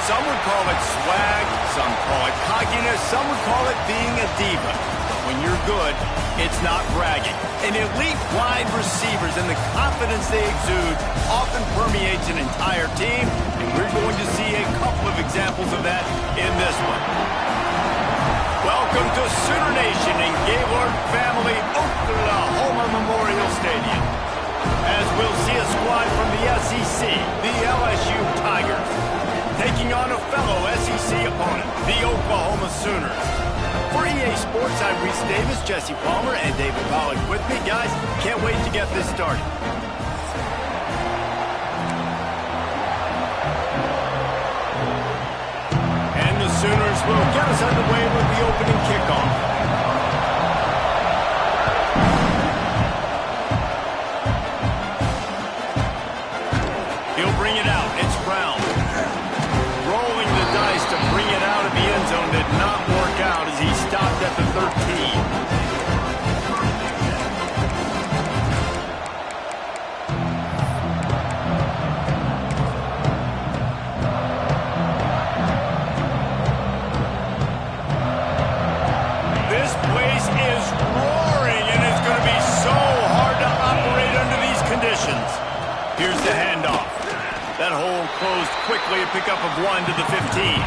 Some would call it swag, some call it cockiness, some would call it being a diva. But when you're good, it's not bragging. And elite wide receivers and the confidence they exude often permeates an entire team, and we're going to see a couple of examples of that in this one. Welcome to Sooner Nation in Gaylord Family Oklahoma Memorial Stadium, as we'll see a squad from the SEC, the LSU Tigers, taking on a fellow SEC opponent, the Oklahoma Sooners. For EA Sports, I'm Reese Davis, Jesse Palmer, and David Pollack with me. Guys, can't wait to get this started. And the Sooners will get us underway with the opening kickoff. He'll bring it out. It's Brown. Rolling the dice to bring it out of the end zone did not work out as he stopped at the 13. This place is roaring, and it's going to be so hard to operate under these conditions. Here's the handoff. That hole closed quickly, a pickup of 1 to the 15.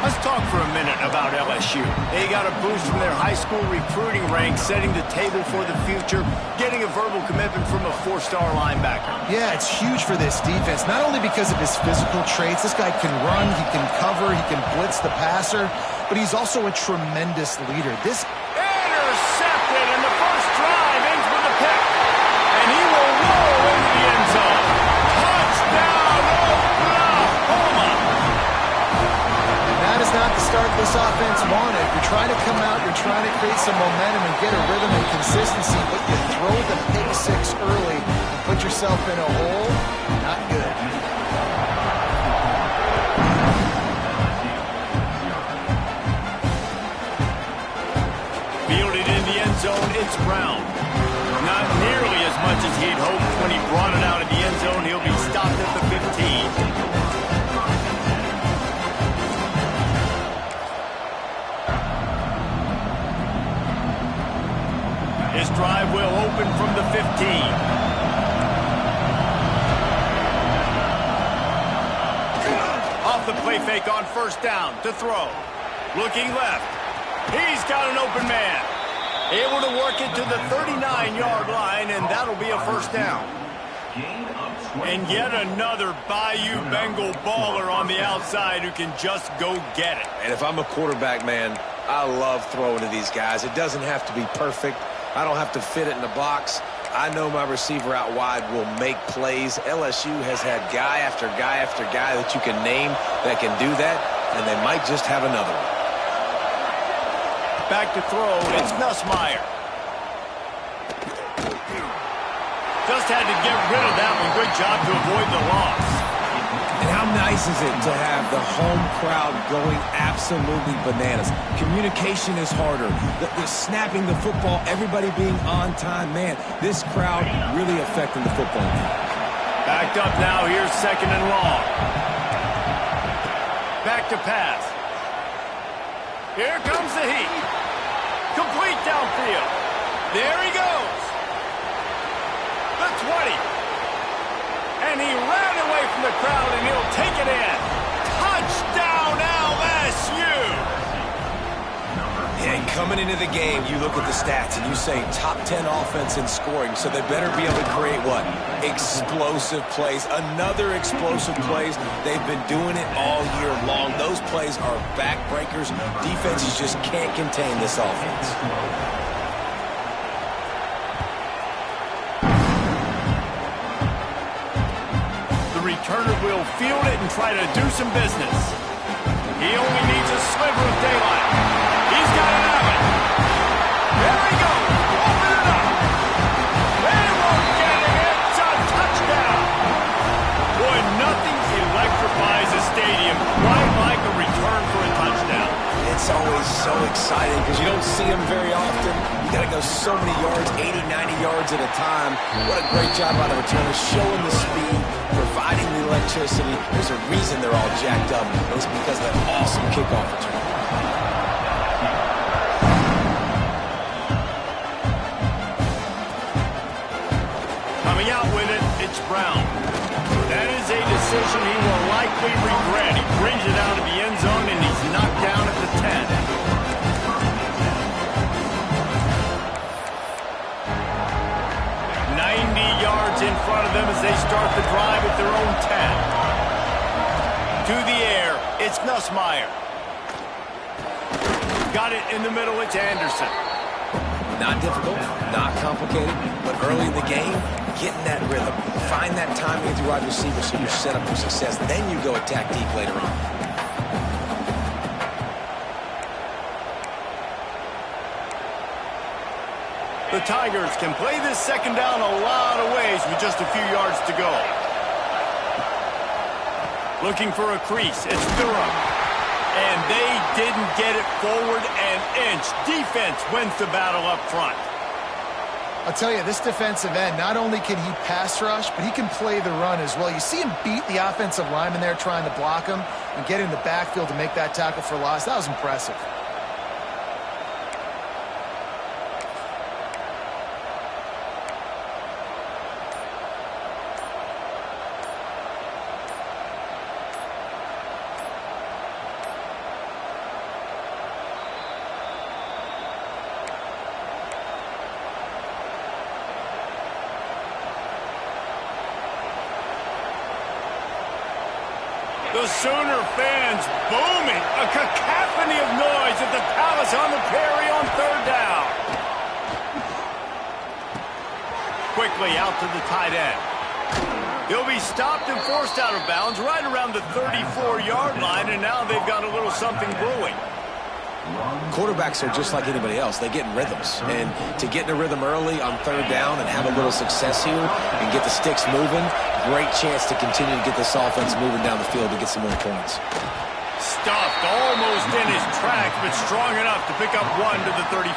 Let's talk for a minute about LSU. They got a boost from their high school recruiting ranks, setting the table for the future, getting a verbal commitment from a 4-star linebacker. Yeah, it's huge for this defense, not only because of his physical traits. This guy can run, he can cover, he can blitz the passer, but he's also a tremendous leader. This intercepted, and the first drive ends with a pick, and he will roll into the end zone. Touchdown, Oklahoma! That is not the start this offense wanted. You're trying to come out, you're trying to create some momentum and get a rhythm and consistency, but you throw the pick six early and put yourself in a hole. Not good. Fielded in the end zone, it's Brown. Not nearly as much as he'd hoped when he brought it out of the end zone. He'll be stopped at the 15. His drive will open from the 15. Off the play fake on first down to throw. Looking left. He's got an open man. Able to work it to the 39-yard line, and that'll be a first down. And yet another Bayou Bengal baller on the outside who can just go get it. And if I'm a quarterback, man, I love throwing to these guys. It doesn't have to be perfect. I don't have to fit it in the box. I know my receiver out wide will make plays. LSU has had guy after guy after guy that you can name that can do that, and they might just have another one. Back to throw, it's Nussmeier. Just had to get rid of that one. Good job to avoid the loss. And how nice is it to have the home crowd going absolutely bananas? Communication is harder. The snapping the football, everybody being on time. Man, this crowd really affecting the football game. Backed up now. Here's second and long. Back to pass. Here comes the heat. Complete downfield. There he goes. The 20. And he ran away from the crowd, and he'll take it in. Touchdown, LSU! And coming into the game, you look at the stats, and you say top 10 offense in scoring, so they better be able to create what? Explosive plays. Another explosive plays. They've been doing it all year long. Those plays are backbreakers. Defenses just can't contain this offense. Returner will field it and try to do some business. He only needs a sliver of daylight. He's got it out. There he goes. Open it up. They won't get it. It's a touchdown. Boy, nothing electrifies a stadium quite like a return for a touchdown. It's always so exciting because You don't see them very often. You got to go so many yards, 80, 90 yards at a time. What a great job by the returner, showing the speed, providing the electricity. There's a reason they're all jacked up. It's because of that awesome kickoff return. Coming out with it, it's Brown. That is a decision he will likely regret. He brings it out of the end zone, and he's knocked down at the 10. In front of them as they start the drive at their own 10. To the air, it's Nussmeier. Got it in the middle, it's Anderson. Not difficult, not complicated, but early in the game, getting that rhythm, find that timing with your wide receiver so you're set up for success. Then you go attack deep later on. The Tigers can play this second down a lot of ways with just a few yards to go. Looking for a crease. It's Durham. And they didn't get it forward an inch. Defense wins the battle up front. I'll tell you, this defensive end, not only can he pass rush, but he can play the run as well. You see him beat the offensive lineman there trying to block him and get in the backfield to make that tackle for loss. That was impressive. The Sooner fans booming. A cacophony of noise at the Palace on the Prairie on third down. Quickly out to the tight end. He'll be stopped and forced out of bounds right around the 34-yard line, and now they've got a little something brewing. Quarterbacks are just like anybody else. They get in rhythms. And to get in a rhythm early on third down and have a little success here and get the sticks moving, great chance to continue to get this offense moving down the field to get some more points. Stuffed almost in his tracks, but strong enough to pick up one to the 35.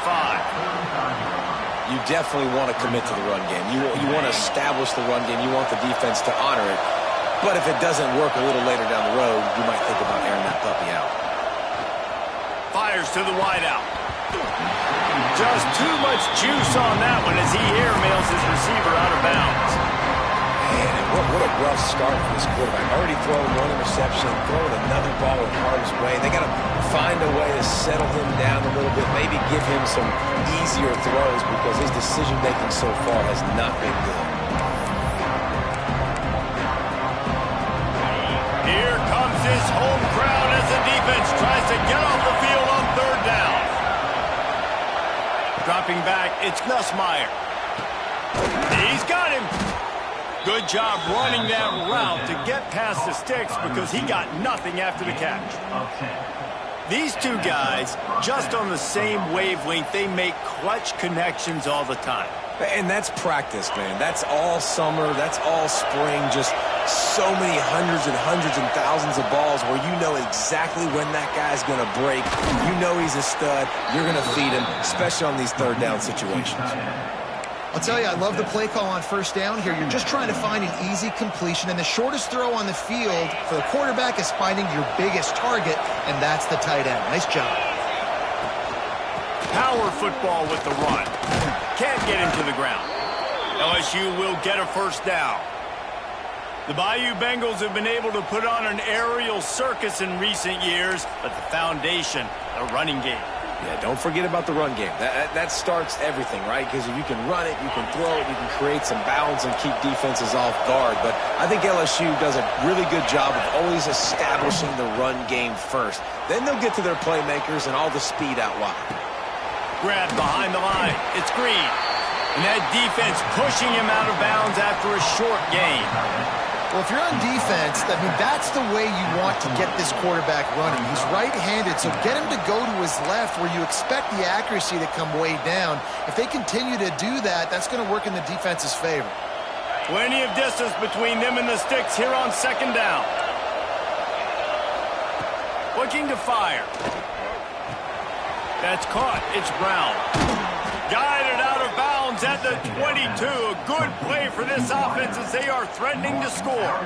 You definitely want to commit to the run game. You want to establish the run game. You want the defense to honor it. But if it doesn't work a little later down the road, you might think about airing that puppy out. Fires to the wideout. Just too much juice on that one as he airmails his receiver out of bounds. Man, what a rough start for this quarterback. Already throwing one interception, throwing another ball in harm's way. They got to find a way to settle him down a little bit, maybe give him some easier throws because his decision-making so far has not been good. Here comes his home crowd as the defense tries to get off the field on third down. Dropping back, it's Nussmeier. He's got him. Good job running that route to get past the sticks because he got nothing after the catch. These two guys, just on the same wavelength, they make clutch connections all the time. And that's practice, man. That's all summer. That's all spring. Just so many hundreds and thousands of balls where you know exactly when that guy's going to break. You know he's a stud. You're going to feed him, especially on these third down situations. I'll tell you, I love the play call on first down here. You're just trying to find an easy completion, and the shortest throw on the field for the quarterback is finding your biggest target, and that's the tight end. Nice job. Power football with the run. Can't get him to the ground. LSU will get a first down. The Bayou Bengals have been able to put on an aerial circus in recent years, but the foundation, the running game. Yeah, don't forget about the run game. That starts everything, right? Because if you can run it, you can throw it, you can create some bounds and keep defenses off guard. But I think LSU does a really good job of always establishing the run game first. Then they'll get to their playmakers and all the speed out wide. Grab behind the line. It's Green. And that defense pushing him out of bounds after a short gain. Well, if you're on defense, I mean, that's the way you want to get this quarterback running. He's right-handed, so get him to go to his left where you expect the accuracy to come way down. If they continue to do that, that's going to work in the defense's favor. Plenty of distance between them and the sticks here on second down. Looking to fire. That's caught. It's Brown. Guided out of bounds at the 22. A good play for this offense as they are threatening to score.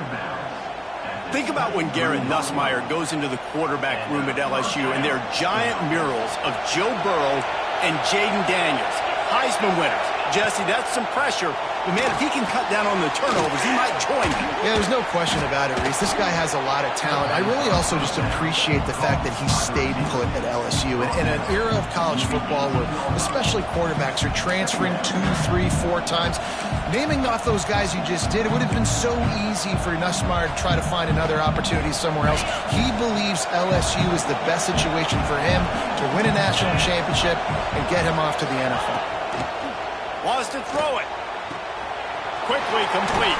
Think about when Garrett Nussmeier goes into the quarterback room at LSU and there are giant murals of Joe Burrow and Jaden Daniels, Heisman winners. Jesse, that's some pressure. But, man, if he can cut down on the turnovers, he might join them. Yeah, there's no question about it, Reese. This guy has a lot of talent. I really also just appreciate the fact that he stayed put at LSU. In an era of college football where especially quarterbacks are transferring 2, 3, 4 times, naming off those guys you just did, it would have been so easy for Nussmeier to try to find another opportunity somewhere else. He believes LSU is the best situation for him to win a national championship and get him off to the NFL. Wants to throw it. Quickly complete.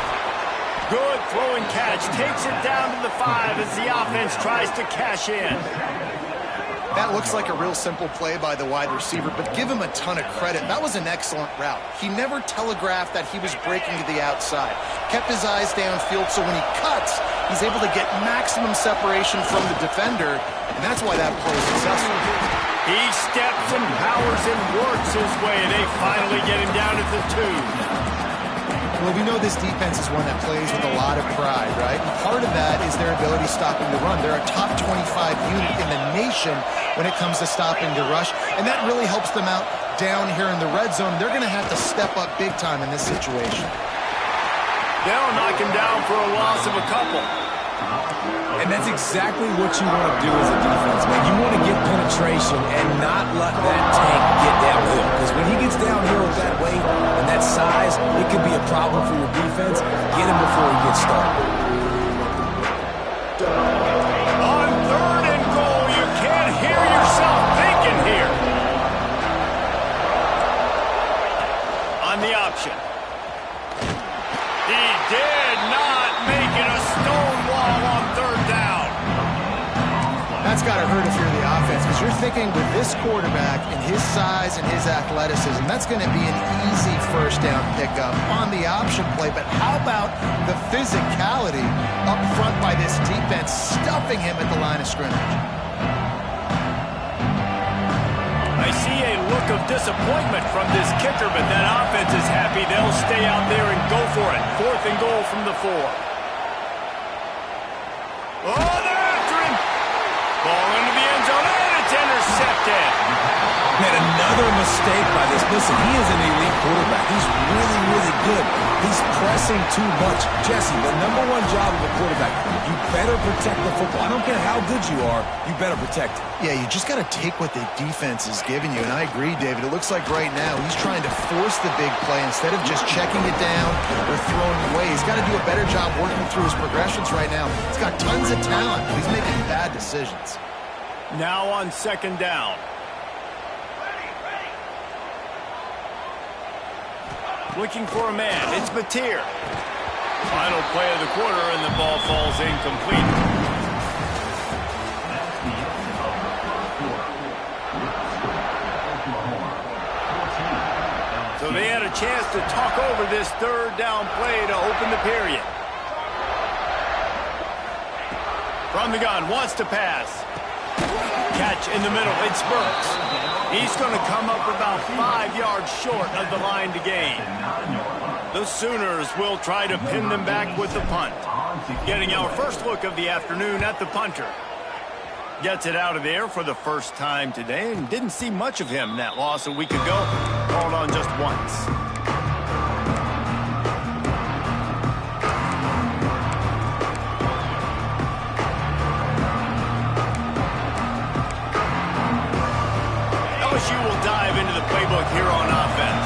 Good throw and catch. Takes it down to the 5 as the offense tries to cash in. That looks like a real simple play by the wide receiver, but give him a ton of credit. That was an excellent route. He never telegraphed that he was breaking to the outside. Kept his eyes downfield, so when he cuts, he's able to get maximum separation from the defender, and that's why that play is successful. He steps and powers and works his way. They finally get him down at the 2. Well, we know this defense is one that plays with a lot of pride, right? And part of that is their ability stopping the run. They're a top 25 unit in the nation when it comes to stopping the rush, and that really helps them out down here in the red zone. They're going to have to step up big time in this situation. They'll knock him down for a loss of a couple. And that's exactly what you want to do as a defense, man. You want to get penetration and not let that tank get downhill. Because when he gets downhill that way and that size, it could be a problem for your defense. Get him before he gets started. On 3rd and goal, you can't hear yourself thinking here. On the option. He did not make it a stone wall on 3rd down. That's got to hurt if you're the offense, because you're thinking with this quarterback and his size and his athleticism, that's going to be an easy first down pickup on the option play. But how about the physicality up front by this defense, stuffing him at the line of scrimmage? I see a look of disappointment from this kicker, but that offense is happy. They'll stay out there and go for it. 4th and goal from the 4. Oh, they're after him. Ball into the end zone, and it's intercepted. Man, another mistake by this. Listen, he is an elite quarterback. He's really, really good. He's pressing too much. Jesse, the #1 job of a quarterback, you better protect the football. I don't care how good you are, you better protect it. Yeah, you just got to take what the defense is giving you, and I agree, David. It looks like right now he's trying to force the big play instead of just checking it down or throwing away. He's got to do a better job working through his progressions right now. He's got tons of talent, but he's making bad decisions. Now on 2nd down. Looking for a man. It's Batir. Final play of the quarter, and the ball falls incomplete. So they had a chance to talk over this 3rd down play to open the period. From the gun, wants to pass. Catch in the middle. It's Burks. He's going to come up about 5 yards short of the line to gain. The Sooners will try to pin them back with the punt. Getting our first look of the afternoon at the punter. Gets it out of there for the first time today and didn't see much of him in that loss a week ago. Called on just once. LSU will dive into the playbook here on offense.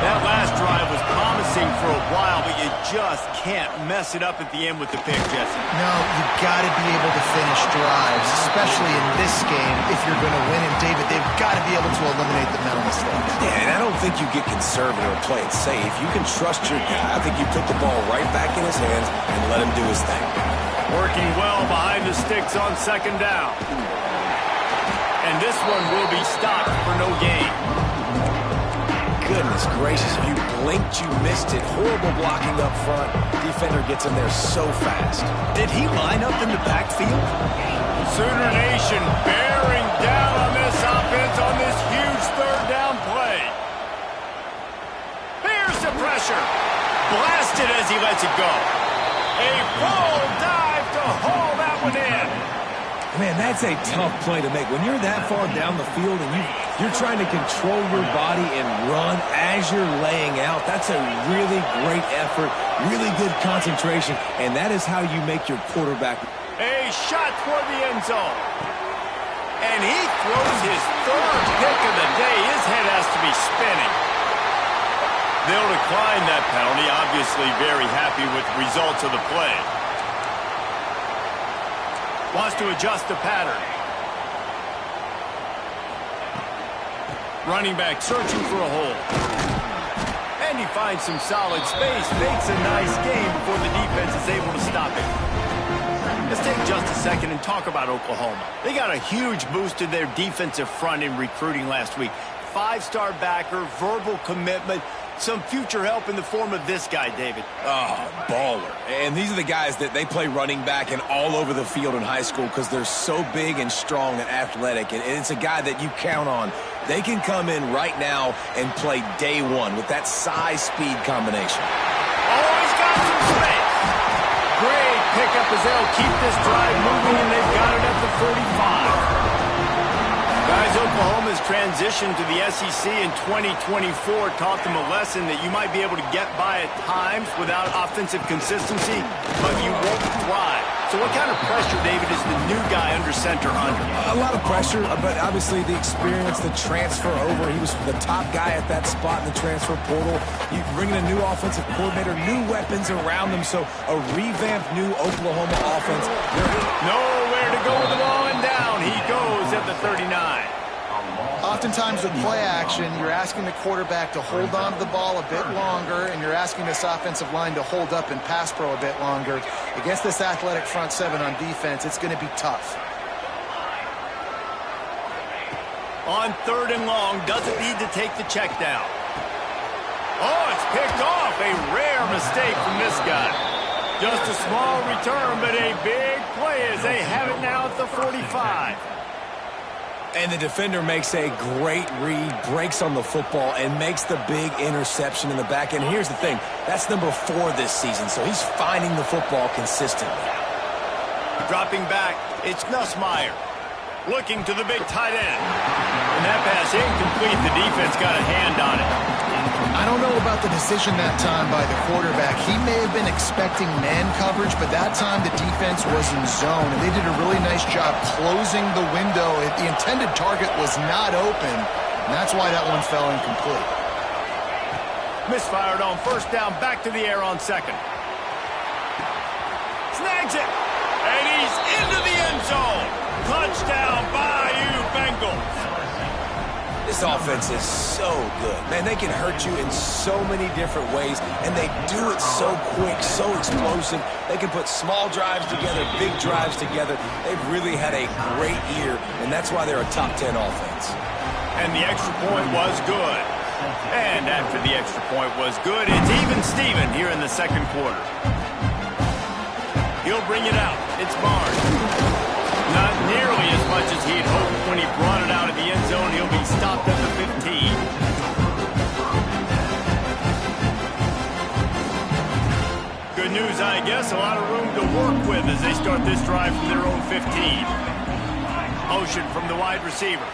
That last drive was promising for a while, but you just can't mess it up at the end with the pick, Jesse. No, you got to be able to finish drives, especially in this game if you're going to win. And, David, they've got to be able to eliminate the mental mistakes. Yeah, and I don't think you get conservative or play it safe. You can trust your guy. I think you put the ball right back in his hands and let him do his thing. Working well behind the sticks on 2nd down. And this one will be stopped for no gain. Goodness gracious, if you blinked, you missed it. Horrible blocking up front. Defender gets in there so fast. Did he line up in the backfield? Sooner Nation bearing down on this offense on this huge third down play. Here's the pressure. Blasted as he lets it go. A full dive to haul that one in. Man, that's a tough play to make. When you're that far down the field and you're trying to control your body and run as you're laying out, that's a really great effort, really good concentration, and that is how you make your quarterback. A shot for the end zone. And he throws his third pick of the day. His head has to be spinning. They'll decline that penalty, obviously very happy with the results of the play. Wants to adjust the pattern. Running back searching for a hole. And he finds some solid space, makes a nice game before the defense is able to stop it. Let's take just a second and talk about Oklahoma. They got a huge boost to their defensive front in recruiting last week. 5-star backer, verbal commitment, some future help in the form of this guy, David. Oh, baller. And these are the guys that they play running back and all over the field in high school because they're so big and strong and athletic. And it's a guy that you count on. They can come in right now and play day one with that size-speed combination. Oh, he's got some space. Great pickup as they'll keep this drive moving, and they've got it at the 45. Guys, Oklahoma's transition to the SEC in 2024 taught them a lesson that you might be able to get by at times without offensive consistency, but you won't thrive. So what kind of pressure, David, is the new guy under center under? A lot of pressure, but obviously the experience, the transfer over. He was the top guy at that spot in the transfer portal. You bring in a new offensive coordinator, new weapons around them, so a revamped new Oklahoma offense. Nowhere to go with the ball, and down he goes at the 39. Oftentimes with play action, you're asking the quarterback to hold on to the ball a bit longer, and you're asking this offensive line to hold up in pass pro a bit longer. Against this athletic front seven on defense, it's going to be tough. On 3rd and long, doesn't need to take the check down. Oh, it's picked off. A rare mistake from this guy. Just a small return, but a big play as they have it now at the 45. And the defender makes a great read, breaks on the football, and makes the big interception in the back end. Here's the thing. That's number 4 this season, so he's finding the football consistently. Dropping back, it's Nussmeier. Looking to the big tight end. And that pass incomplete. The defense got a hand on it. I don't know about the decision that time by the quarterback. He may have been expecting man coverage, but that time the defense was in zone, and they did a really nice job closing the window. The intended target was not open, and that's why that one fell incomplete. Misfired on 1st down, back to the air on 2nd. Snags it, and he's into the end zone. Touchdown, Bayou Bengals. This offense is so good. Man, they can hurt you in so many different ways, and they do it so quick, so explosive. They can put small drives together, big drives together. They've really had a great year, and that's why they're a top 10 offense. And the extra point was good. And after the extra point was good, it's even Steven here in the 2nd quarter. He'll bring it out. It's Barnes. Not nearly as much as he'd hoped when he brought it out of the end zone. He'll be stopped at the 15. Good news, I guess. A lot of room to work with as they start this drive from their own 15. Motion from the wide receiver.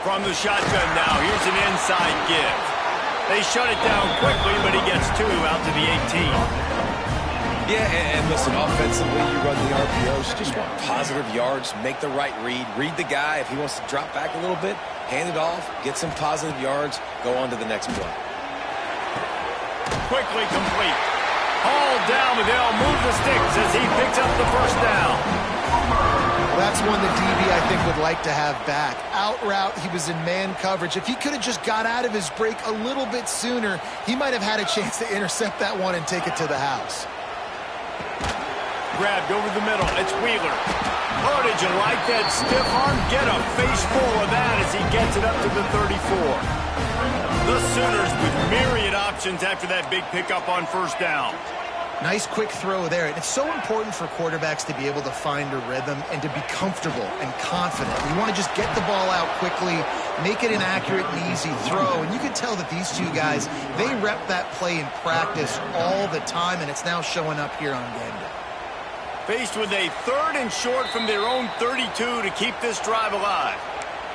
From the shotgun now. Here's an inside give. They shut it down quickly, but he gets 2 out to the 18. Yeah, and listen, offensively, you run the RPOs. You just want positive yards, make the right read the guy. If he wants to drop back a little bit, hand it off, get some positive yards, go on to the next play. Quickly complete. Hauled down, but they'll move the sticks as he picks up the 1st down. That's one that DB, I think, would like to have back. Out route, he was in man coverage. If he could have just got out of his break a little bit sooner, he might have had a chance to intercept that one and take it to the house. Grabbed over the middle. It's Wheeler. Oh, did you like that stiff arm? Get a face full of that as he gets it up to the 34. The Sooners with myriad options after that big pickup on 1st down. Nice quick throw there. And it's so important for quarterbacks to be able to find a rhythm and to be comfortable and confident. You want to just get the ball out quickly, make it an accurate and easy throw. And you can tell that these two guys, they rep that play in practice all the time, and it's now showing up here on game day. Faced with a 3rd and short from their own 32 to keep this drive alive.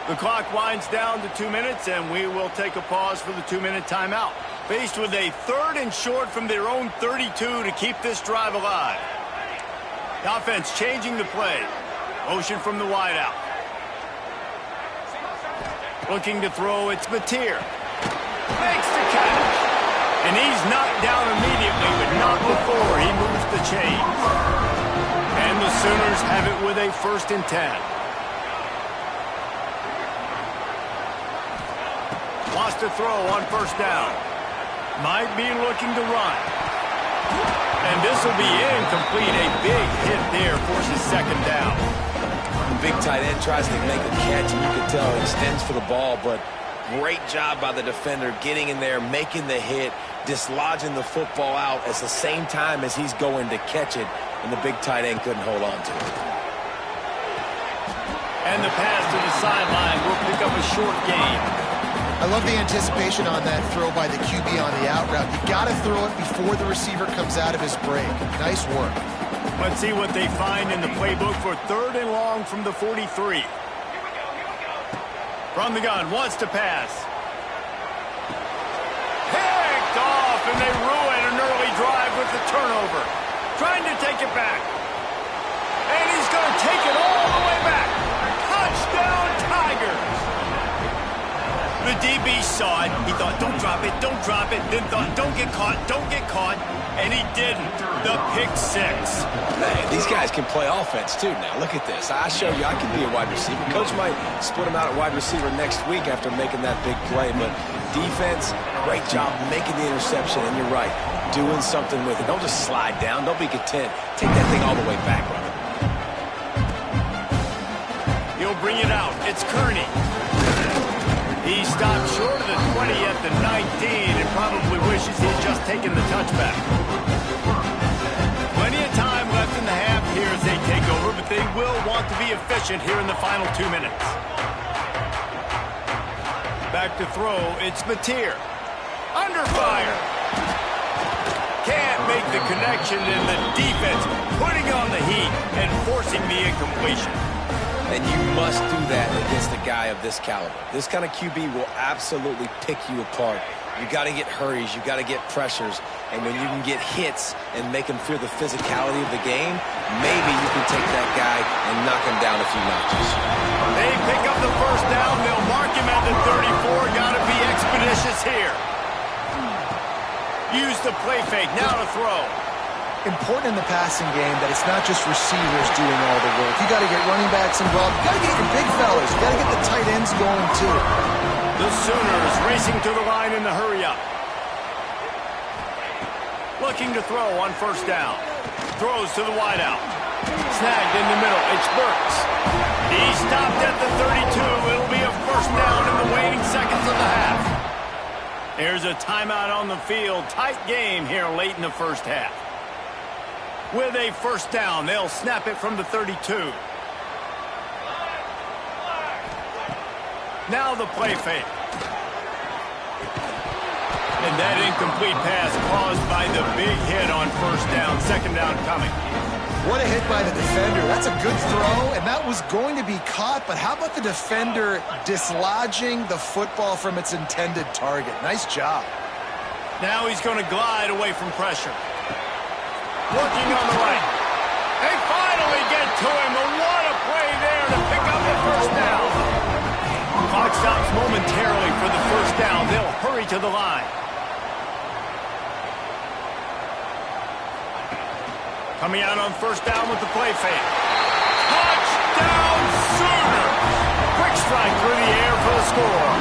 The clock winds down to 2 minutes, and we will take a pause for the 2-minute timeout. Faced with a 3rd and short from their own 32 to keep this drive alive. The offense changing the play. Motion from the wideout. Looking to throw, it's Mateer. Makes the catch. And he's knocked down immediately, but not before he moves the chains. And the Sooners have it with a 1st and 10. Wants to throw on 1st down. Might be looking to run. And this will be incomplete. A big hit there forces 2nd down. The big tight end tries to make a catch, and you can tell he extends for the ball, but great job by the defender getting in there, making the hit, dislodging the football out at the same time as he's going to catch it, and the big tight end couldn't hold on to it. And the pass to the sideline will pick up a short gain. I love the anticipation on that throw by the QB on the out route. You got to throw it before the receiver comes out of his break. Nice work. Let's see what they find in the playbook for 3rd and long from the 43. From the gun, wants to pass. Picked off, and they ruin an early drive with the turnover. Trying to take it back. And he's going to take it all the way back. Touchdown, Tigers. The DB saw it. He thought, don't drop it, then thought, don't get caught, and he didn't. The pick 6. Man, these guys can play offense, too, now. Look at this. I show you I can be a wide receiver. Coach might split him out at wide receiver next week after making that big play, but defense, great job making the interception, and you're right, doing something with it. Don't just slide down. Don't be content. Take that thing all the way back, brother. He'll bring it out. It's Kearney. He stopped short of the 20 at the 19 and probably wishes he had just taken the touchback. Plenty of time left in the half here as they take over, but they will want to be efficient here in the final 2 minutes. Back to throw, it's Mateer. Under fire. Can't make the connection, and the defense putting on the heat and forcing the incompletion. And you must do that against a guy of this caliber. This kind of QB will absolutely pick you apart. You got to get hurries. You got to get pressures. And when you can get hits and make him feel the physicality of the game, maybe you can take that guy and knock him down a few notches. They pick up the 1st down. They'll mark him at the 34. Got to be expeditious here. Use the play fake. Now to throw. Important in the passing game that it's not just receivers doing all the work. You got to get running backs involved. You got to get your big fellas. You got to get the tight ends going too. The Sooners racing to the line in the hurry up. Looking to throw on 1st down. Throws to the wideout. Snagged in the middle. It's Burks. He stopped at the 32. It'll be a 1st down in the waning seconds of the half. There's a timeout on the field. Tight game here late in the 1st half. With a 1st down, they'll snap it from the 32. Now the play fake. And that incomplete pass caused by the big hit on 1st down. 2nd down coming. What a hit by the defender. That's a good throw, and that was going to be caught, but how about the defender dislodging the football from its intended target? Nice job. Now he's going to glide away from pressure. Working on the right. They finally get to him, and what a play there to pick up the 1st down. Clock stops momentarily for the 1st down. They'll hurry to the line. Coming out on 1st down with the play fake. Touchdown Sooners! Quick strike through the air for the score.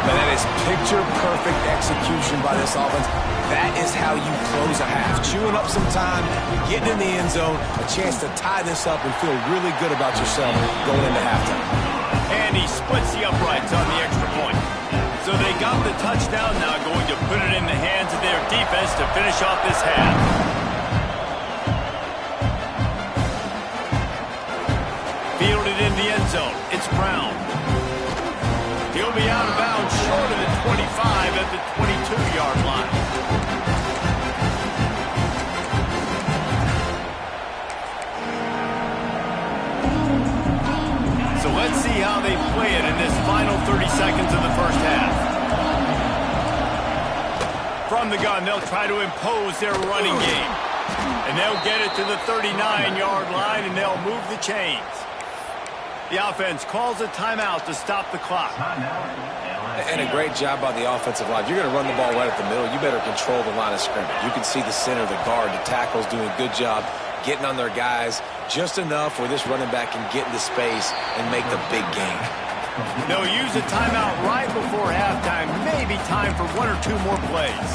And that is picture-perfect execution by this offense. That is how you close a half. Chewing up some time, getting in the end zone, a chance to tie this up and feel really good about yourself going into halftime. And he splits the uprights on the extra point. So they got the touchdown, now going to put it in the hands of their defense to finish off this half. Fielded in the end zone. It's Brown. He'll be out of bounds short of the 25 at the 22-yard line. So let's see how they play it in this final 30 seconds of the first half. From the gun, they'll try to impose their running game. And they'll get it to the 39-yard line, and they'll move the chains. The offense calls a timeout to stop the clock. And a great job by the offensive line. You're going to run the ball right at the middle. You better control the line of scrimmage. You can see the center, the guard, the tackles doing a good job getting on their guys just enough where this running back can get into space and make the big gain. They'll use a timeout right before halftime. Maybe time for one or two more plays.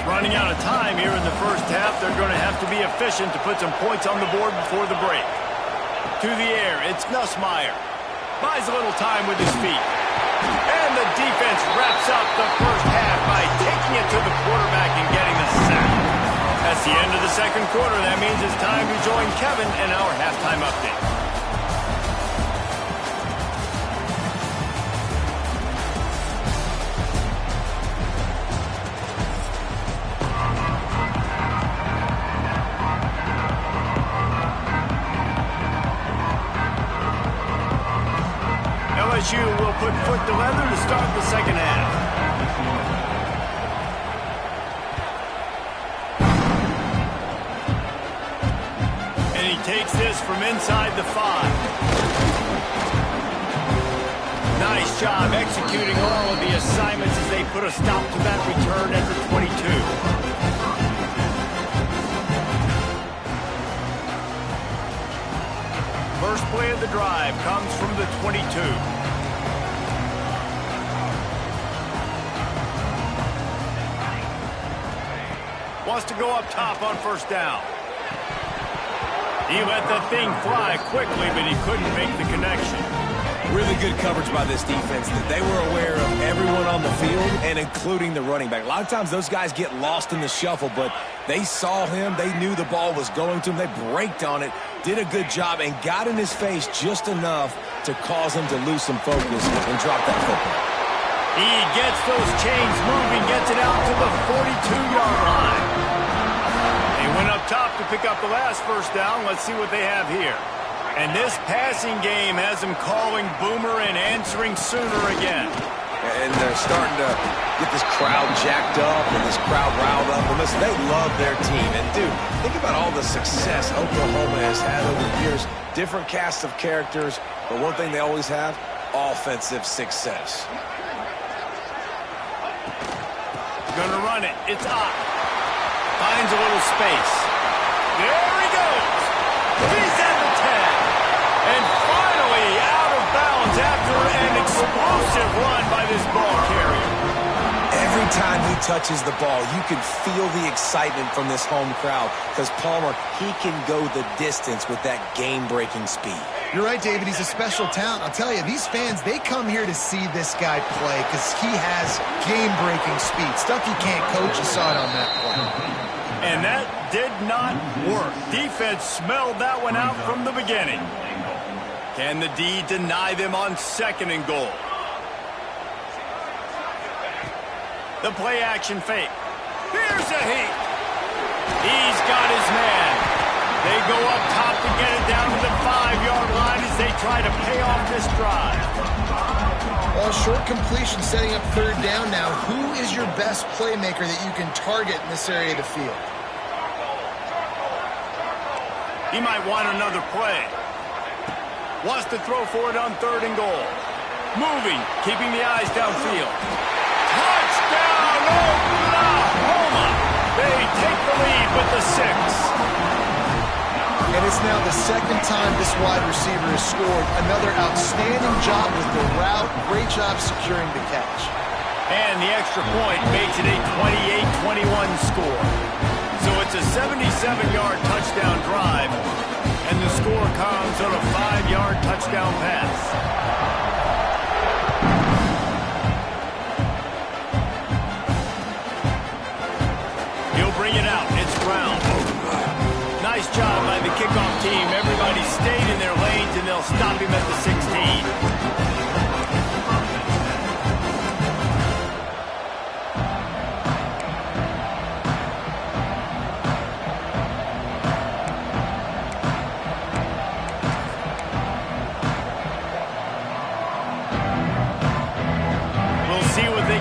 Running out of time here in the first half. They're going to have to be efficient to put some points on the board before the break. To the air, it's Nussmeier. Buys a little time with his feet. And the defense wraps up the first half by taking it to the quarterback and getting the sack. That's the end of the second quarter. That means it's time to join Kevin in our halftime update. LSU will put foot to leather to start the second half. And he takes this from inside the 5. Nice job executing all of the assignments as they put a stop to that return at the 22. First play of the drive comes from the 22. Wants to go up top on first down. He let the thing fly quickly, but he couldn't make the connection. Really good coverage by this defense. That they were aware of everyone on the field and including the running back. A lot of times those guys get lost in the shuffle, but they saw him. They knew the ball was going to him. They braked on it, did a good job, and got in his face just enough to cause him to lose some focus and drop that football. He gets those chains moving, gets it out to the 42-yard line. They went up top to pick up the last first down. Let's see what they have here. And this passing game has them calling Boomer and answering Sooner again. And they're starting to get this crowd jacked up and this crowd riled up. And listen, they love their team. And, dude, think about all the success Oklahoma has had over the years. Different casts of characters. But one thing they always have, offensive success. Gonna run it. It's up. Finds a little space. There he goes. He's at the 10. And finally out of bounds after an explosive run by this ball carrier. Every time he touches the ball, you can feel the excitement from this home crowd because Palmer, he can go the distance with that game-breaking speed. You're right, David. He's a special talent. I'll tell you, these fans, they come here to see this guy play because he has game-breaking speed. Stuff you can't coach. You saw it on that play. And that did not work. Defense smelled that one out from the beginning. Can the D deny them on second and goal? The play action fake. Here's a heat. He's got his man. They go up top to get it down to the 5-yard line as they try to pay off this drive. Well, short completion setting up third down now. Who is your best playmaker that you can target in this area of the field? He might want another play. Wants to throw for it on third and goal. Moving, keeping the eyes downfield. Touchdown, Oklahoma! They take the lead with the 6. And it's now the second time this wide receiver has scored. Another outstanding job with the route. Great job securing the catch. And the extra point makes it a 28-21 score. So it's a 77-yard touchdown drive, and the score comes on a 5-yard touchdown pass. He'll bring it out. It's Brown. Nice job by the kickoff team. Everybody stayed in their lanes, and they'll stop him at the 16.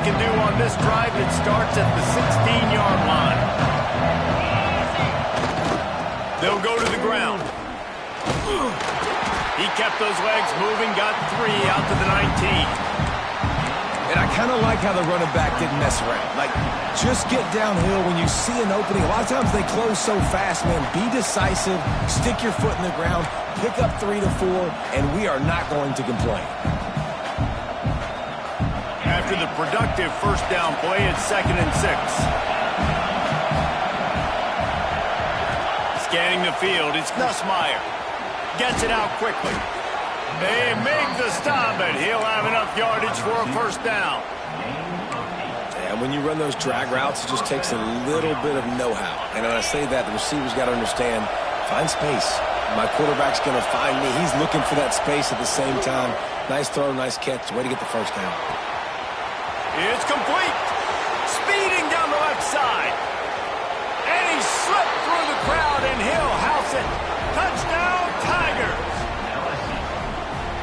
Can do on this drive that starts at the 16-yard line. They'll go to the ground. He kept those legs moving, got 3 out to the 19. And I kind of like how the running back didn't mess around. Like, just get downhill when you see an opening. A lot of times they close so fast, man. Be decisive, stick your foot in the ground, pick up 3 to 4, and we are not going to complain. After the productive first down play, it's 2nd and 6. Scanning the field, it's Nussmeier. Gets it out quickly. They make the stop, but he'll have enough yardage for a first down. And when you run those drag routes, it just takes a little bit of know-how. And when I say that, the receiver's got to understand, find space. My quarterback's going to find me. He's looking for that space at the same time. Nice throw, nice catch. Way to get the first down. It's complete. Speeding down the left side. And he slipped through the crowd, and he'll house it. Touchdown, Tigers.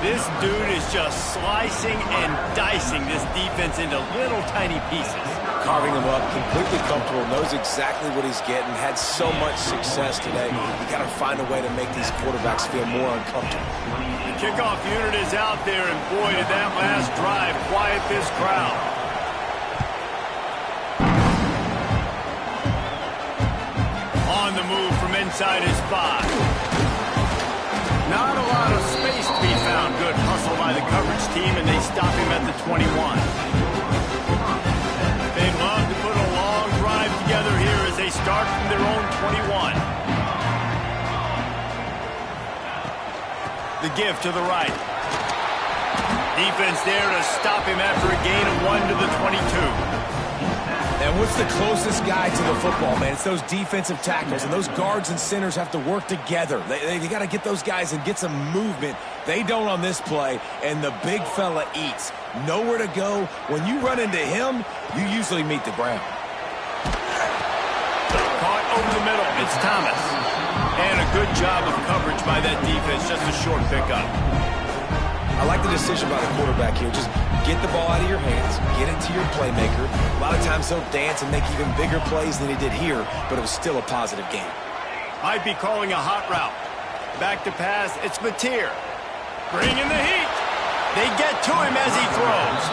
This dude is just slicing and dicing this defense into little tiny pieces. Carving him up, completely comfortable, knows exactly what he's getting, had so much success today. You got to find a way to make these quarterbacks feel more uncomfortable. The kickoff unit is out there, and boy, did that last drive quiet this crowd. On the move from inside his 5. Not a lot of space to be found. Good hustle by the coverage team, and they stop him at the 21. They'd love to put a long drive together here as they start from their own 21. The give to the right. Defense there to stop him after a gain of 1 to the 22. And what's the closest guy to the football, man? It's those defensive tackles, and those guards and centers have to work together. They got to get those guys and get some movement. They don't on this play, and the big fella eats. Nowhere to go. When you run into him, you usually meet the ground. Caught over the middle. It's Thomas. And a good job of coverage by that defense. Just a short pickup. I like the decision by the quarterback here. Just get the ball out of your hands, get it to your playmaker. A lot of times he'll dance and make even bigger plays than he did here, but it was still a positive game. Might be calling a hot route. Back to pass, it's Mateer. Bringing the heat. They get to him as he throws.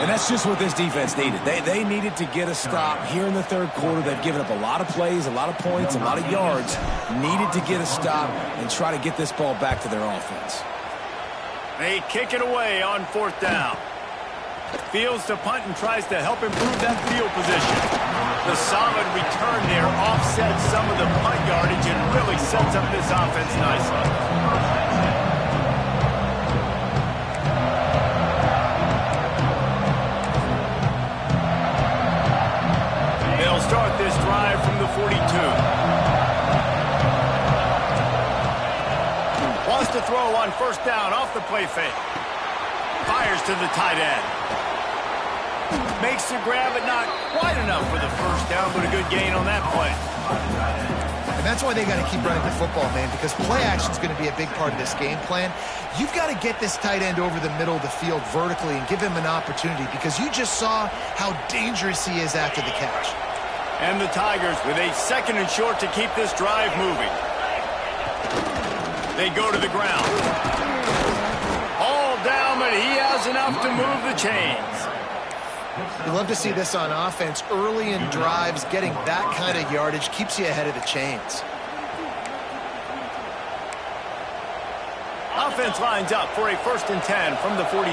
And that's just what this defense needed. They needed to get a stop here in the third quarter. They've given up a lot of plays, a lot of points, a lot of yards. Needed to get a stop and try to get this ball back to their offense. They kick it away on 4th down. Fields to punt and tries to help improve that field position. The solid return there offsets some of the punt yardage and really sets up this offense nicely. They'll start this drive from the 42. Wants to throw on 1st down off the play fake. Fires to the tight end. Makes the grab, but not quite enough for the first down, but a good gain on that play. And that's why they got to keep running the football, man, because play action is going to be a big part of this game plan. You've got to get this tight end over the middle of the field vertically and give him an opportunity, because you just saw how dangerous he is after the catch. And the Tigers with a 2nd and short to keep this drive moving. They go to the ground. All down, but he has enough to move the chains. You love to see this on offense. Early in drives, getting that kind of yardage keeps you ahead of the chains. Offense lines up for a 1st and 10 from the 43.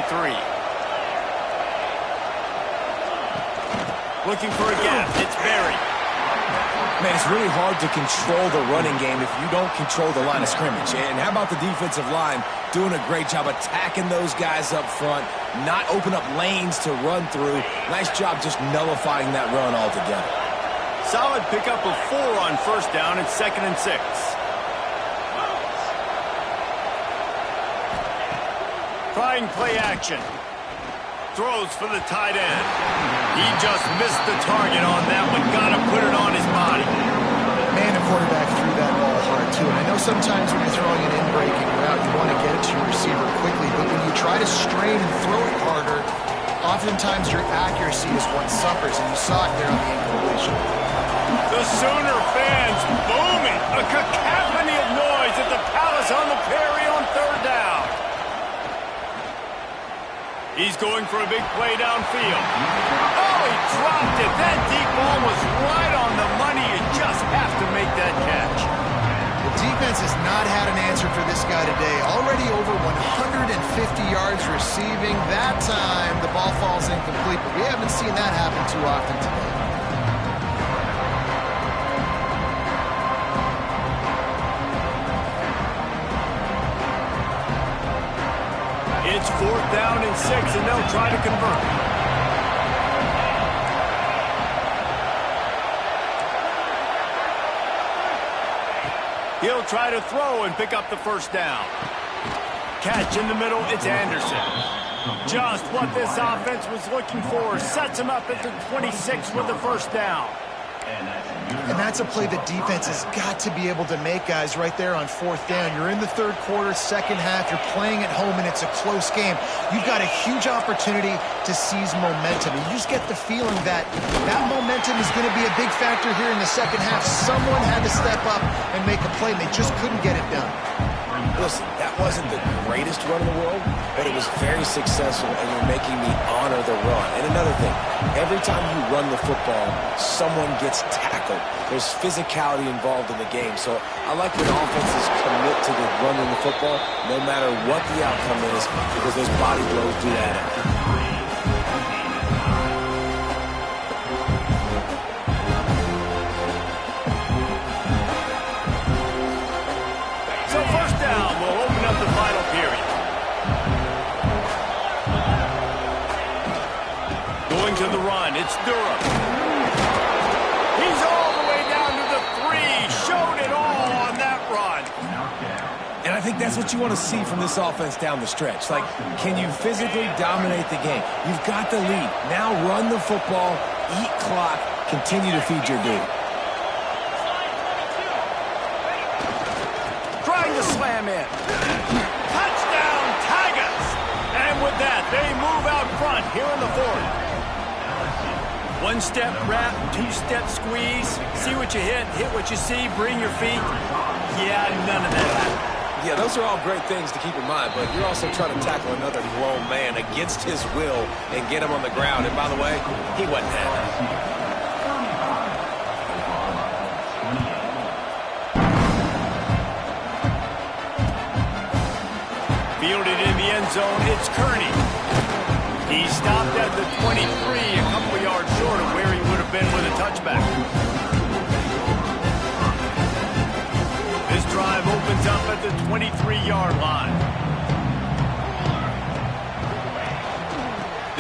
Looking for a gap. It's Berry. Man, it's really hard to control the running game if you don't control the line of scrimmage. And how about the defensive line doing a great job attacking those guys up front, not open up lanes to run through. Nice job just nullifying that run altogether. Solid pickup of 4 on first down and 2nd and 6. Trying play action. Throws for the tight end. He just missed the target on that one. Got to put it on his body. Man, the quarterback threw that ball hard, too. And I know sometimes when you're throwing an in-breaking route, you want to get it to your receiver quickly. But when you try to strain and throw it harder, oftentimes your accuracy is what suffers. And you saw it there on the incompletion. The Sooner fans booming. A cacophony of noise at the Palace on the Prairie on 3rd down. He's going for a big play downfield. Oh, he dropped it. That deep ball was right on the money. You just have to make that catch. The defense has not had an answer for this guy today. Already over 150 yards receiving. That time, the ball falls incomplete, but we haven't seen that happen too often today. It's 4th down and 6, and they'll try to convert. He'll try to throw and pick up the first down. Catch in the middle, it's Anderson. Just what this offense was looking for. Sets him up at the 26 with the first down. And that's a play the defense has got to be able to make, guys, right there on 4th down. You're in the 3rd quarter, 2nd half. You're playing at home, and it's a close game. You've got a huge opportunity to seize momentum. And you just get the feeling that that momentum is going to be a big factor here in the 2nd half. Someone had to step up and make a play, and they just couldn't get it done. Listen, that wasn't the greatest run in the world, but it was very successful, and you're making me honor the run. And another thing, every time you run the football, someone gets tackled. There's physicality involved in the game. So I like when offenses commit to the running the football, no matter what the outcome is, because those body blows do that. To the run, it's Durham. He's all the way down to the 3. Showed it all on that run. And I think that's what you want to see from this offense down the stretch. Like, can you physically dominate the game? You've got the lead. Now run the football, eat clock, continue to feed your dude. Trying to slam in. Touchdown, Tigers! And with that, they move out front here in the 4th. 1-step wrap, 2-step squeeze. See what you hit what you see, bring your feet. Yeah, none of that happened. Yeah, those are all great things to keep in mind, but you're also trying to tackle another grown man against his will and get him on the ground. And by the way, he wasn't happy. Fielded in the end zone, it's Kearney. He stopped at the 23, a couple yards short of where he would have been with a touchback. This drive opens up at the 23-yard line.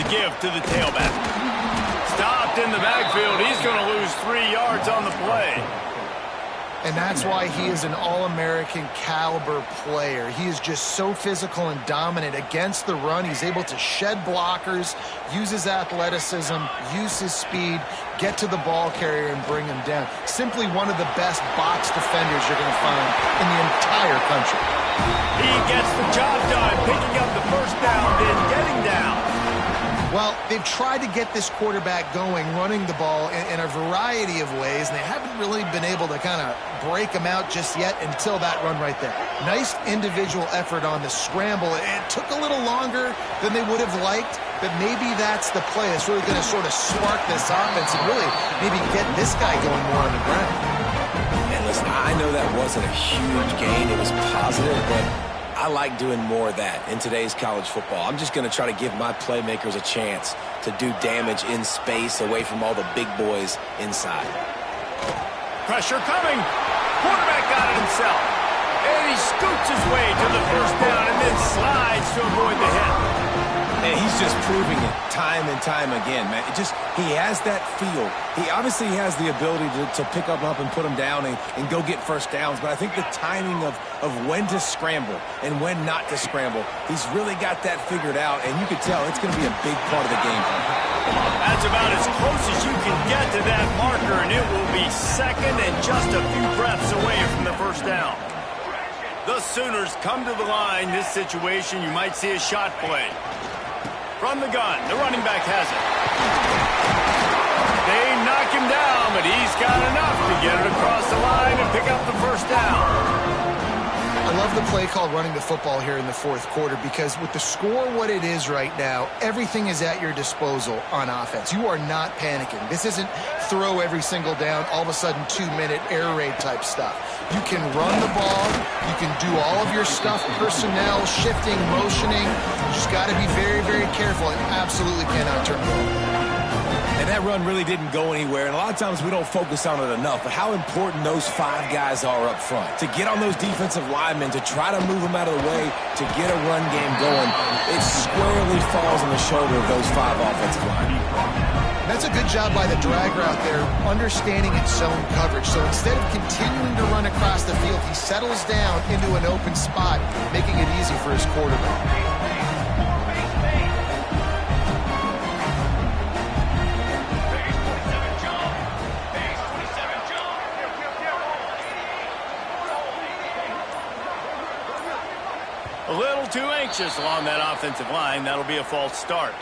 The give to the tailback. Stopped in the backfield. He's going to lose 3 yards on the play. And that's why he is an All-American caliber player. He is just so physical and dominant against the run. He's able to shed blockers, use his athleticism, use his speed, get to the ball carrier and bring him down. Simply one of the best box defenders you're going to find in the entire country. He gets the job done, picking up the first down, then getting down. Well, they've tried to get this quarterback going, running the ball in a variety of ways, and they haven't really been able to kind of break him out just yet until that run right there. Nice individual effort on the scramble. It took a little longer than they would have liked, but maybe that's the play. It's really going to sort of spark this offense and really maybe get this guy going more on the ground. And listen, I know that wasn't a huge gain. It was positive, but I like doing more of that in today's college football. I'm just going to try to give my playmakers a chance to do damage in space away from all the big boys inside. Pressure coming. Quarterback got it himself. And he scoots his way to the first down and then slides to avoid the hit. And he's just proving it time and time again, man. He has that feel. He obviously has the ability to pick up and put him down and go get first downs. But I think the timing of when to scramble and when not to scramble, he's really got that figured out. And you can tell it's going to be a big part of the game. That's about as close as you can get to that marker, and it will be second and just a few breaths away from the first down. The Sooners come to the line. This situation, you might see a shot play. From the gun, the running back has it. They knock him down, but he's got enough to get it across the line and pick up the first down. I love the play called running the football here in the fourth quarter because with the score what it is right now, everything is at your disposal on offense. You are not panicking. This isn't throw every single down, all of a sudden 2-minute air raid type stuff. You can run the ball. You can do all of your stuff, personnel, shifting, motioning. You just got to be very, very careful and absolutely cannot turn the ball. And that run really didn't go anywhere, and a lot of times we don't focus on it enough, but how important those 5 guys are up front. To get on those defensive linemen, to try to move them out of the way, to get a run game going, it squarely falls on the shoulder of those 5 offensive linemen. That's a good job by the drag route there, understanding its zone coverage. So instead of continuing to run across the field, he settles down into an open spot, making it easy for his quarterback. A little too anxious along that offensive line. That'll be a false start.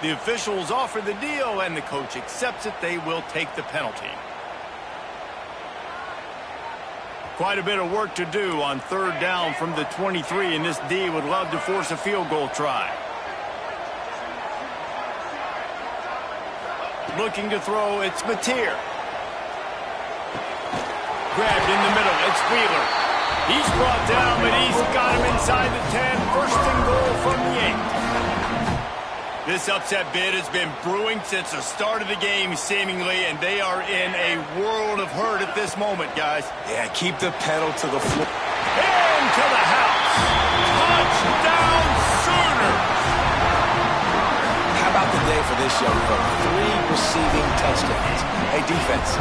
The officials offer the deal, and the coach accepts it. They will take the penalty. Quite a bit of work to do on third down from the 23, and this D would love to force a field goal try. Looking to throw, it's Mateer. Grabbed in the middle, it's Wheeler. He's brought down, but he's got him inside the 10. First and goal from the 8. This upset bid has been brewing since the start of the game, seemingly, and they are in a world of hurt at this moment, guys. Yeah, keep the pedal to the floor. Into the house. Touchdown, Sooners. How about the day for this young fella? 3 receiving touchdowns. Hey, defense,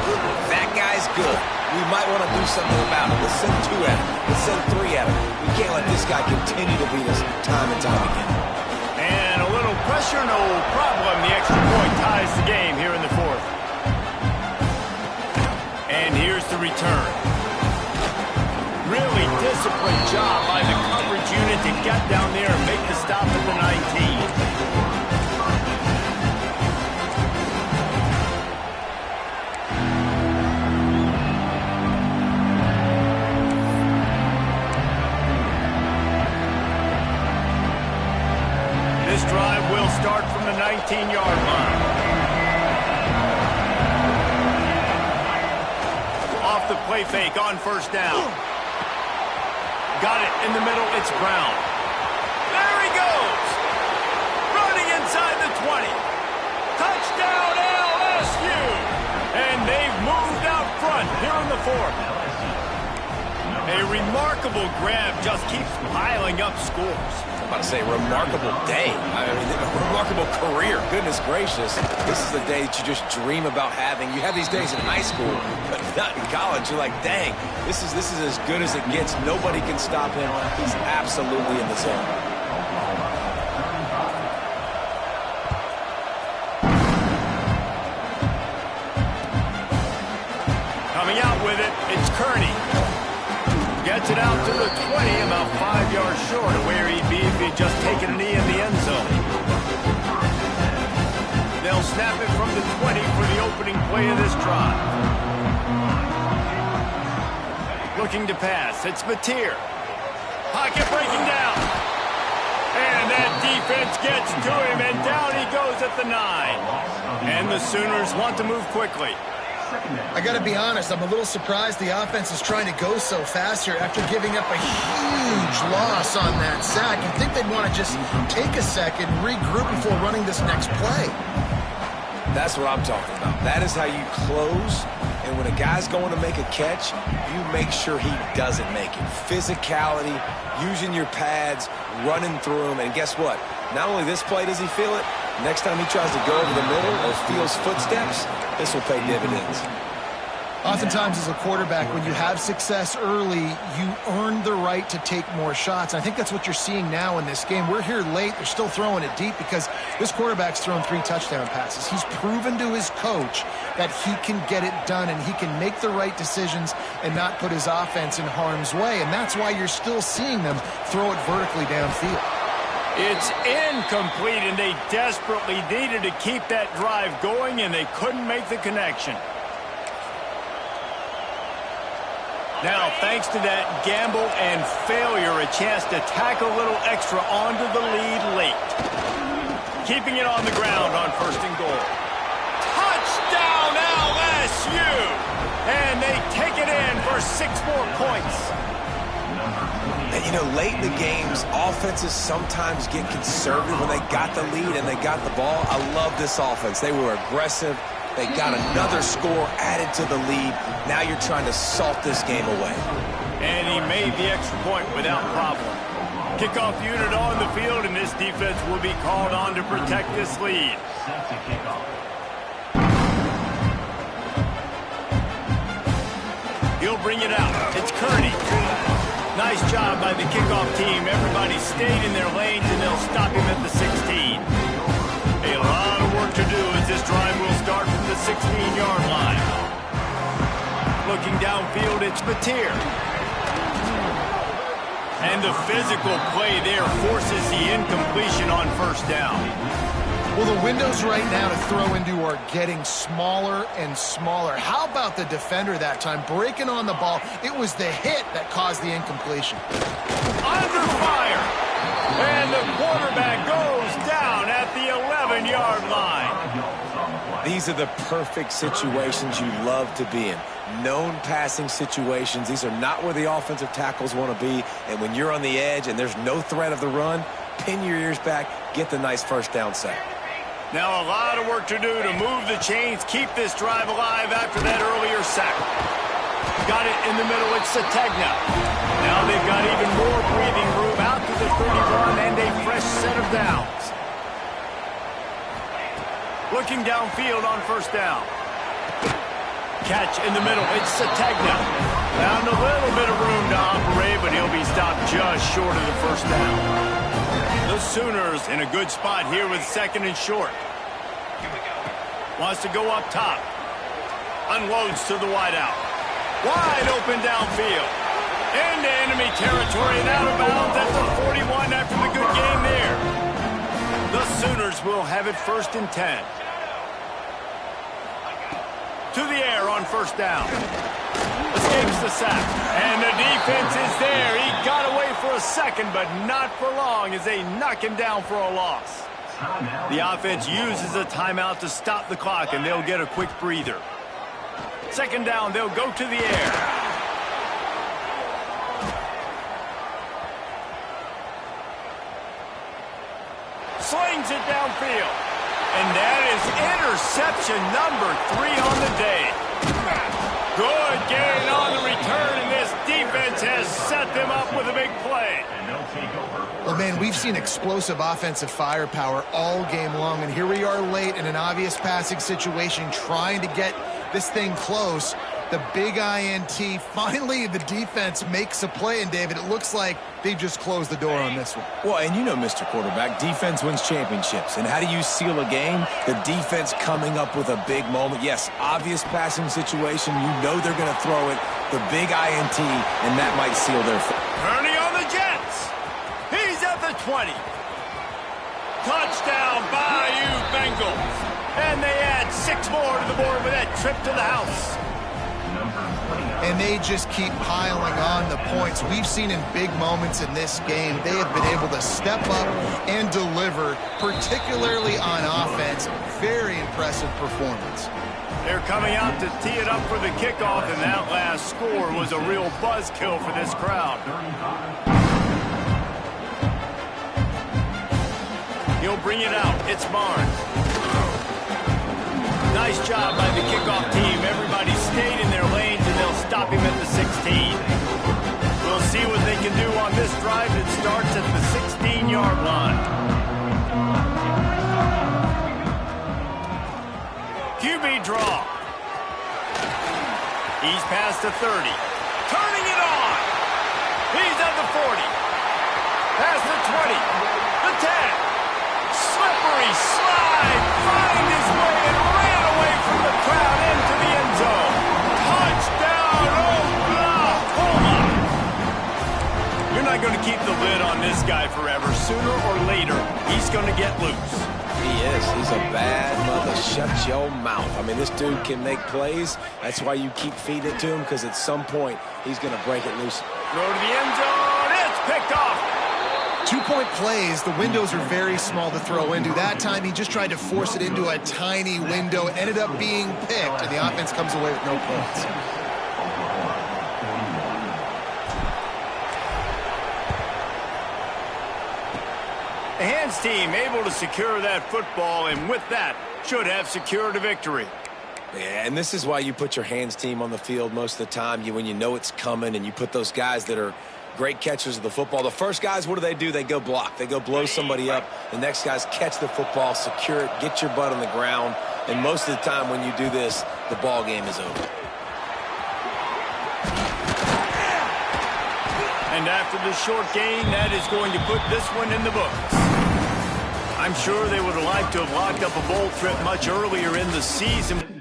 that guy's good. We might want to do something about it. Let's send 2 at him. Let's send 3 at him. We can't let this guy continue to beat us time and time again. And a little pressure, no problem. The extra point ties the game here in the fourth. And here's the return. Really disciplined job by the coverage unit to get down there and make the stop at the 19. This drive will start from the 19-yard line. Off the play fake on first down. Got it in the middle. It's Brown. There he goes. Running inside the 20. Touchdown LSU. And they've moved out front here in the fourth. A remarkable grab just keeps piling up scores. I'm about to say, remarkable day. I mean, a remarkable career. Goodness gracious. This is the day that you just dream about having. You have these days in high school, but not in college. You're like, dang, this is as good as it gets. Nobody can stop him. He's absolutely in the zone. Coming out with it, it's Kearney. Gets it out to the 20, about 5 yards short of where he'd be if he'd just taken a knee in the end zone. They'll snap it from the 20 for the opening play of this drive. Looking to pass, it's Mateer. Pocket breaking down. And that defense gets to him, and down he goes at the 9. And the Sooners want to move quickly. I got to be honest, I'm a little surprised the offense is trying to go so fast here after giving up a huge loss on that sack. You'd think they'd want to just take a second, regroup before running this next play. That's what I'm talking about. That is how you close. And when a guy's going to make a catch, you make sure he doesn't make it. Physicality, using your pads, running through them. And guess what? Not only this play does he feel it, next time he tries to go over the middle or feels footsteps, this will pay dividends. Oftentimes as a quarterback, when you have success early, you earn the right to take more shots. I think that's what you're seeing now in this game. We're here late. They're still throwing it deep because this quarterback's thrown 3 touchdown passes. He's proven to his coach that he can get it done and he can make the right decisions and not put his offense in harm's way. And that's why you're still seeing them throw it vertically downfield. It's incomplete, and they desperately needed to keep that drive going, and they couldn't make the connection. Now, thanks to that gamble and failure, a chance to tack a little extra onto the lead late. Keeping it on the ground on 1st and goal. Touchdown, LSU! And they take it in for 6 more points. And, you know, late in the games, offenses sometimes get conservative when they got the lead and they got the ball. I love this offense. They were aggressive. They got another score added to the lead. Now you're trying to salt this game away. And he made the extra point without problem. Kickoff unit on the field, and this defense will be called on to protect this lead. He'll bring it out. It's Kearney. Nice job by the kickoff team. Everybody stayed in their lanes, and they'll stop him at the 16. A lot of work to do as this drive will start from the 16-yard line. Looking downfield, it's Mateer. And the physical play there forces the incompletion on 1st down. Well, the windows right now to throw into are getting smaller and smaller. How about the defender that time breaking on the ball? It was the hit that caused the incompletion. Under fire. And the quarterback goes down at the 11-yard line. These are the perfect situations you love to be in. Known passing situations. These are not where the offensive tackles want to be. And when you're on the edge and there's no threat of the run, pin your ears back, get the nice 1st down sack. Now a lot of work to do to move the chains, keep this drive alive after that earlier sack. Got it in the middle, it's Sategna. Now they've got even more breathing room out to the 31 and a fresh set of downs. Looking downfield on 1st down. Catch in the middle, it's Sategna. Found a little bit of room to operate, but he'll be stopped just short of the 1st down. The Sooners in a good spot here with 2nd and short. Wants to go up top. Unloads to the wideout. Wide open downfield. Into enemy territory and out of bounds at the 41 after the good game there. The Sooners will have it 1st and 10. To the air on 1st down. Escapes the sack. And the defense is there. He got away for a second, but not for long as they knock him down for a loss. The offense uses a timeout to stop the clock, and they'll get a quick breather. 2nd down, they'll go to the air. Slings it downfield. And that is interception number 3 on the day. Good gain on the return, and this defense has set them up with a big play. Well, man, we've seen explosive offensive firepower all game long, and here we are late in an obvious passing situation trying to get this thing close. The big INT. Finally, the defense makes a play, and David, it looks like they just closed the door on this one. Well, and you know, Mr. Quarterback, defense wins championships. And how do you seal a game? The defense coming up with a big moment. Yes, obvious passing situation. You know they're going to throw it. The big INT, and that might seal their fate. Kearney on the Jets. He's at the 20. Touchdown, Bayou Bengals. And they add 6 more to the board with that trip to the house. And they just keep piling on the points. We've seen in big moments in this game, they have been able to step up and deliver, particularly on offense. Very impressive performance. They're coming out to tee it up for the kickoff, and that last score was a real buzzkill for this crowd. He'll bring it out. It's Barnes. Nice job by the kickoff team. Everybody stayed in their lanes, and they'll stop him at the 16. We'll see what they can do on this drive that starts at the 16-yard line. QB draw. He's past the 30. Turning it on. He's at the 40. Past the 20. The 10. Slippery slide. Find his way and ran away from the crowd into the end zone. Touchdown, Oklahoma. You're not going to keep the lid on this guy forever. Sooner or later, he's going to get loose. He is. He's a bad mother. Shut your mouth. I mean, this dude can make plays. That's why you keep feeding it to him, because at some point, he's going to break it loose. Throw to the end zone. It's picked off. 2-point plays, the windows are very small to throw into. That time, he just tried to force it into a tiny window. Ended up being picked, and the offense comes away with no points. The hands team able to secure that football, and with that, should have secured a victory. Yeah, and this is why you put your hands team on the field most of the time. When you know it's coming, and you put those guys that are great catchers of the football. The first guys, what do? They go block. They go blow somebody up. The next guys catch the football, secure it, get your butt on the ground. And most of the time when you do this, the ball game is over. And after the short gain, that is going to put this one in the books. I'm sure they would have liked to have locked up a bowl trip much earlier in the season.